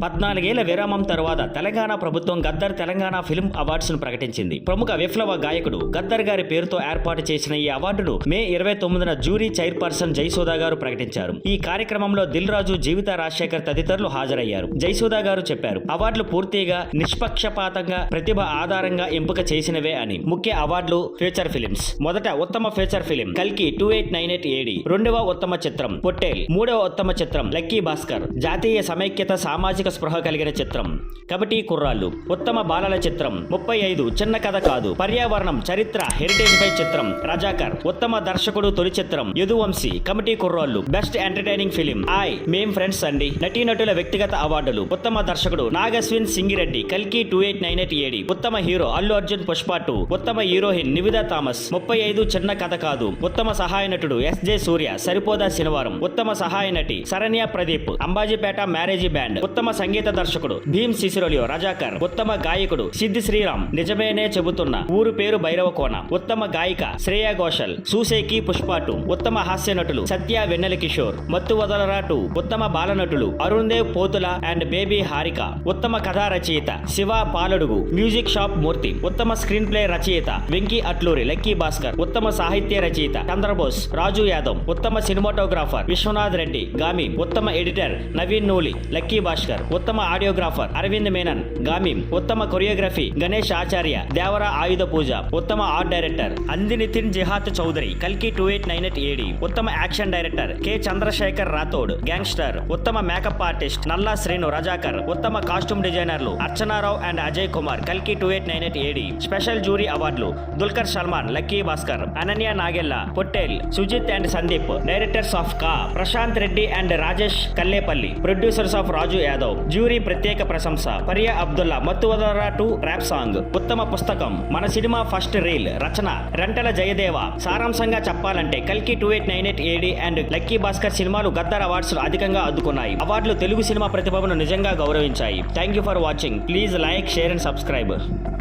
14 ఏళ్ల విరామం తర్వాత తెలంగాణ ప్రభుత్వం గద్దర్ తెలంగాణ ఫిల్మ్ అవార్డ్స్ ను ప్రకటించింది. ప్రముఖ విప్లవ గాయకుడు గద్దర్ గారి పేరుతో ఏర్పాటు చేసిన ఈ అవార్డును మే 29న జ్యూరీ చైర్పర్సన్ జయసుధా గారు ప్రకటించారు. ఈ కార్యక్రమంలో దిల్ రాజు, జీవిత రాజశేఖర్ తదితరులు హాజరయ్యారు. జయసుధా గారు చెప్పారు, అవార్డులు పూర్తిగా నిష్పక్షపాతంగా ప్రతిభ ఆధారంగా ఎంపిక చేసినవే అని. ముఖ్య అవార్డులు ఫీచర్ ఫిలిమ్స్. మొదట ఉత్తమ ఫీచర్ ఫిలిం కల్కి 2898 AD, రెండవ ఉత్తమ చిత్రం పొట్టేల్, మూడవ ఉత్తమ చిత్రం లక్కీ భాస్కర్, జాతీయ సమైక్యత సామాజిక స్పృహ కలిగిన చిత్రం కబడ్డీ కుర్రాళ్ళు, ఉత్తమ బాలల చిత్రం 35 చిన్న కథ కాదు, పర్యావరణం చరిత్ర హెరిటేజ్ పై చిత్రం రజాకర్, ఉత్తమ దర్శకుడు తొలి చిత్రం యదువంశీ కమిటీ కుర్రాళ్ళు, బెస్ట్ ఎంటర్టైనింగ్ ఫిలిం మేం ఫ్రెండ్స్ అండి. నటీనటుల వ్యక్తిగత అవార్డులు, ఉత్తమ దర్శకుడు నాగస్విన్ సింగిరెడ్డి కల్కి 2898 AD, ఉత్తమ హీరో అల్లు అర్జున్ పుష్ప 2, ఉత్తమ హీరోయిన్ నివిదా థామస్ 35 చిన్న కథ కాదు, ఉత్తమ సహాయ నటుడు SJ సూర్య సరిపోదా శనివారం, ఉత్తమ సహాయ నటి శరణ్య ప్రదీప్ అంబాజీపేట మ్యారేజీ బ్యాండ్, ఉత్తమ సంగీత దర్శకుడు భీమ్ సిసిరోలియో రజాకర్, ఉత్తమ గాయకుడు సిద్ధి శ్రీరామ్ నిజమేనే చెబుతున్నా, ఊరు పేరు భైరవకోన, ఉత్తమ గాయిక శ్రేయా ఘోషల్ సూసేకి పుష్ప 2, ఉత్తమ హాస్య నటులు సత్య వెన్నెల కిషోర్ మత్తు వదలరా 2, ఉత్తమ బాలనటులు అరుణ్ దేవ్ పోతుల అండ్ బేబీ హారిక, ఉత్తమ కథా రచయిత శివ పాలడుగు మ్యూజిక్ షాప్ మూర్తి, ఉత్తమ స్క్రీన్ ప్లే రచయిత వెంకీ అట్లూరి లక్కీ భాస్కర్, ఉత్తమ సాహిత్య రచయిత చంద్రబోస్ రాజు యాదవ్, ఉత్తమ సినిమాటోగ్రాఫర్ విశ్వనాథ్ రెడ్డి గామి, ఉత్తమ ఎడిటర్ నవీన్ నూలి లక్కీ భాస్కర్, ఉత్తమ ఆడియోగ్రాఫర్ అరవింద్ మేనన్ గామిం, ఉత్తమ కొరియోగ్రఫీ గణేష్ ఆచార్య దేవరా ఆయుధ పూజ, ఉత్తమ ఆర్ట్ డైరెక్టర్ అంది నితిన్ జిహాత్ చౌదరి కల్కి 2898 AD, ఉత్తమ action director K Chandrashekar Rathod gangster, ఉత్తమ మేకప్ ఆర్టిస్ట్ నల్లా శ్రీను రజాకర్, ఉత్తమ కాస్ట్యూమ్ డిజైనర్లు అర్చనారావు అండ్ అజయ్ కుమార్ కల్కి 2898 AD. స్పెషల్ జ్యూరీ అవార్డులు Dulquer Salmaan Lucky Bhaskar, Ananya Nagalla Pottel, Sujith and Sandeep, directors of Ka Prashanth Reddy and Rajesh Kallepalli, producers of Raju Yadav. Jury ప్రత్యేక ప్రశంస పరియా అబ్దుల్లా మత్తు వదలరా 2 ర్యాప్ సాంగ్, ఉత్తమ పుస్తకం మన సినిమా ఫస్ట్ రీల్ రచన రెంటల జయదేవ. సారాంశంగా చెప్పాలంటే కల్కి 2898 AD అండ్ లక్కీ భాస్కర్ సినిమాలు గద్దర్ అవార్డ్స్ అధికంగా అందుకున్నాయి. అవార్డులు తెలుగు సినిమా ప్రతిభను నిజంగా గౌరవించాయి. Thank you for watching. Please like, share and subscribe.